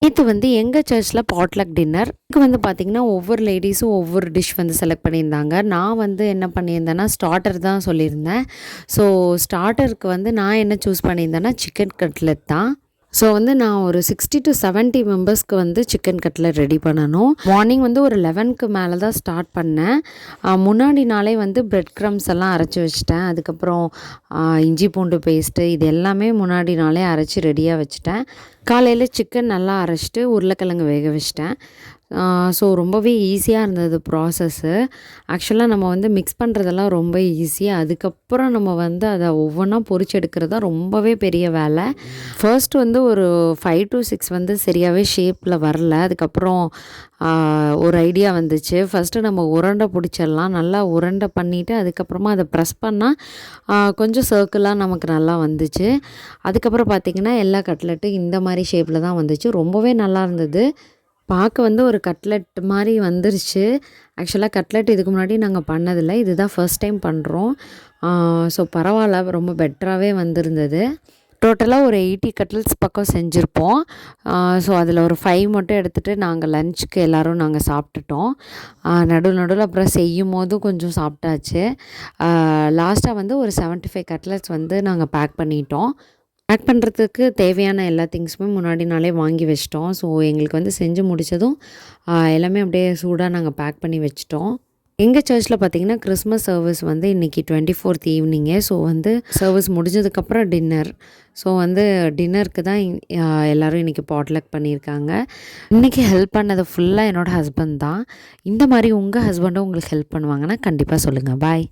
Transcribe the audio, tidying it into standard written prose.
நேற்று வந்து எங்கள் சர்ச்சில் பாட்லக் டின்னர். இதுக்கு வந்து பார்த்திங்கன்னா ஒவ்வொரு லேடிஸும் ஒவ்வொரு டிஷ் வந்து செலக்ட் பண்ணியிருந்தாங்க. நான் வந்து என்ன பண்ணியிருந்தேன்னா ஸ்டார்டர் தான் சொல்லியிருந்தேன். ஸோ ஸ்டார்ட்டருக்கு வந்து நான் என்ன சூஸ் பண்ணியிருந்தேன்னா சிக்கன் கட்லெட் தான். ஸோ வந்து நான் ஒரு 60 to 70 மெம்பர்ஸ்க்கு வந்து சிக்கன் கட்லெட் ரெடி பண்ணணும். மார்னிங் வந்து ஒரு 11க்கு மேலே தான் ஸ்டார்ட் பண்ணேன். முன்னாடி நாளே வந்து பிரெட் க்ரம்ஸ் எல்லாம் அரைச்சி வச்சுட்டேன். அதுக்கப்புறம் இஞ்சி பூண்டு பேஸ்ட்டு இது எல்லாமே முன்னாடி நாளே அரைச்சி ரெடியாக வச்சுட்டேன். காலையில் சிக்கன் நல்லா அரைச்சிட்டு உருளைக்கிழங்கு வேக வச்சிட்டேன். ஸோ ரொம்பவே ஈஸியாக இருந்தது ப்ராசஸ்ஸு. ஆக்சுவலாக நம்ம வந்து மிக்ஸ் பண்ணுறதெல்லாம் ரொம்ப ஈஸி. அதுக்கப்புறம் நம்ம வந்து அதை ஒவ்வொன்றா பொரிச்சு எடுக்கிறது தான் ரொம்பவே பெரிய வேலை. ஃபர்ஸ்ட் வந்து ஒரு 5 to 6 வந்து சரியாகவே ஷேப்பில் வரல. அதுக்கப்புறம் ஒரு ஐடியா வந்துச்சு. ஃபஸ்ட்டு நம்ம உருண்டை பிடிச்சிடலாம். நல்லா உருண்டை பண்ணிவிட்டு அதுக்கப்புறமா அதை ப்ரெஸ் பண்ணால் கொஞ்சம் சர்க்கிளாக நமக்கு நல்லா வந்துச்சு. அதுக்கப்புறம் பார்த்திங்கன்னா எல்லா கட்லெட்டும் இந்த மாதிரி ஷேப்பில் தான் வந்துச்சு. ரொம்பவே நல்லா இருந்தது. பார்க்க வந்து ஒரு கட்லெட் மாதிரி வந்துருச்சு. ஆக்சுவலாக கட்லெட் இதுக்கு முன்னாடி நாங்கள் பண்ணதில்லை. இதுதான் ஃபர்ஸ்ட் டைம் பண்ணுறோம். ஸோ பரவாயில்ல, ரொம்ப பெட்டராகவே வந்திருந்தது. டோட்டலாக ஒரு 80 கட்லெட்ஸ் பக்கம் செஞ்சுருப்போம். ஸோ அதில் ஒரு 5 மட்டும் எடுத்துகிட்டு நாங்கள் லஞ்சுக்கு எல்லோரும் நாங்கள் சாப்பிட்டுட்டோம். நடுவில் அப்புறம் செய்யும் போதும் கொஞ்சம் சாப்பிட்டாச்சு. லாஸ்ட்டாக வந்து ஒரு 75 கட்லெட்ஸ் வந்து நாங்கள் பேக் பண்ணிட்டோம். பேக் பண்ணுறதுக்கு தேவையான எல்லா திங்ஸுமே முன்னாடி நாளே வாங்கி வச்சிட்டோம். ஸோ எங்களுக்கு வந்து செஞ்சு முடித்ததும் எல்லாமே அப்படியே சூடாக நாங்கள் பேக் பண்ணி வச்சிட்டோம். எங்கள் சர்ச்சில் பார்த்திங்கன்னா கிறிஸ்மஸ் சர்வீஸ் வந்து இன்றைக்கி 24th ஈவினிங்கு. ஸோ வந்து சர்வீஸ் முடிஞ்சதுக்கப்புறம் டின்னர். ஸோ வந்து டின்னருக்கு தான் எல்லோரும் இன்றைக்கி பாட்லக் பண்ணியிருக்காங்க. இன்றைக்கி ஹெல்ப் பண்ணது ஃபுல்லாக என்னோடய ஹஸ்பண்ட் தான். இந்த மாதிரி உங்கள் ஹஸ்பண்டும் உங்களுக்கு ஹெல்ப் பண்ணுவாங்கன்னா கண்டிப்பாக சொல்லுங்கள். பாய்.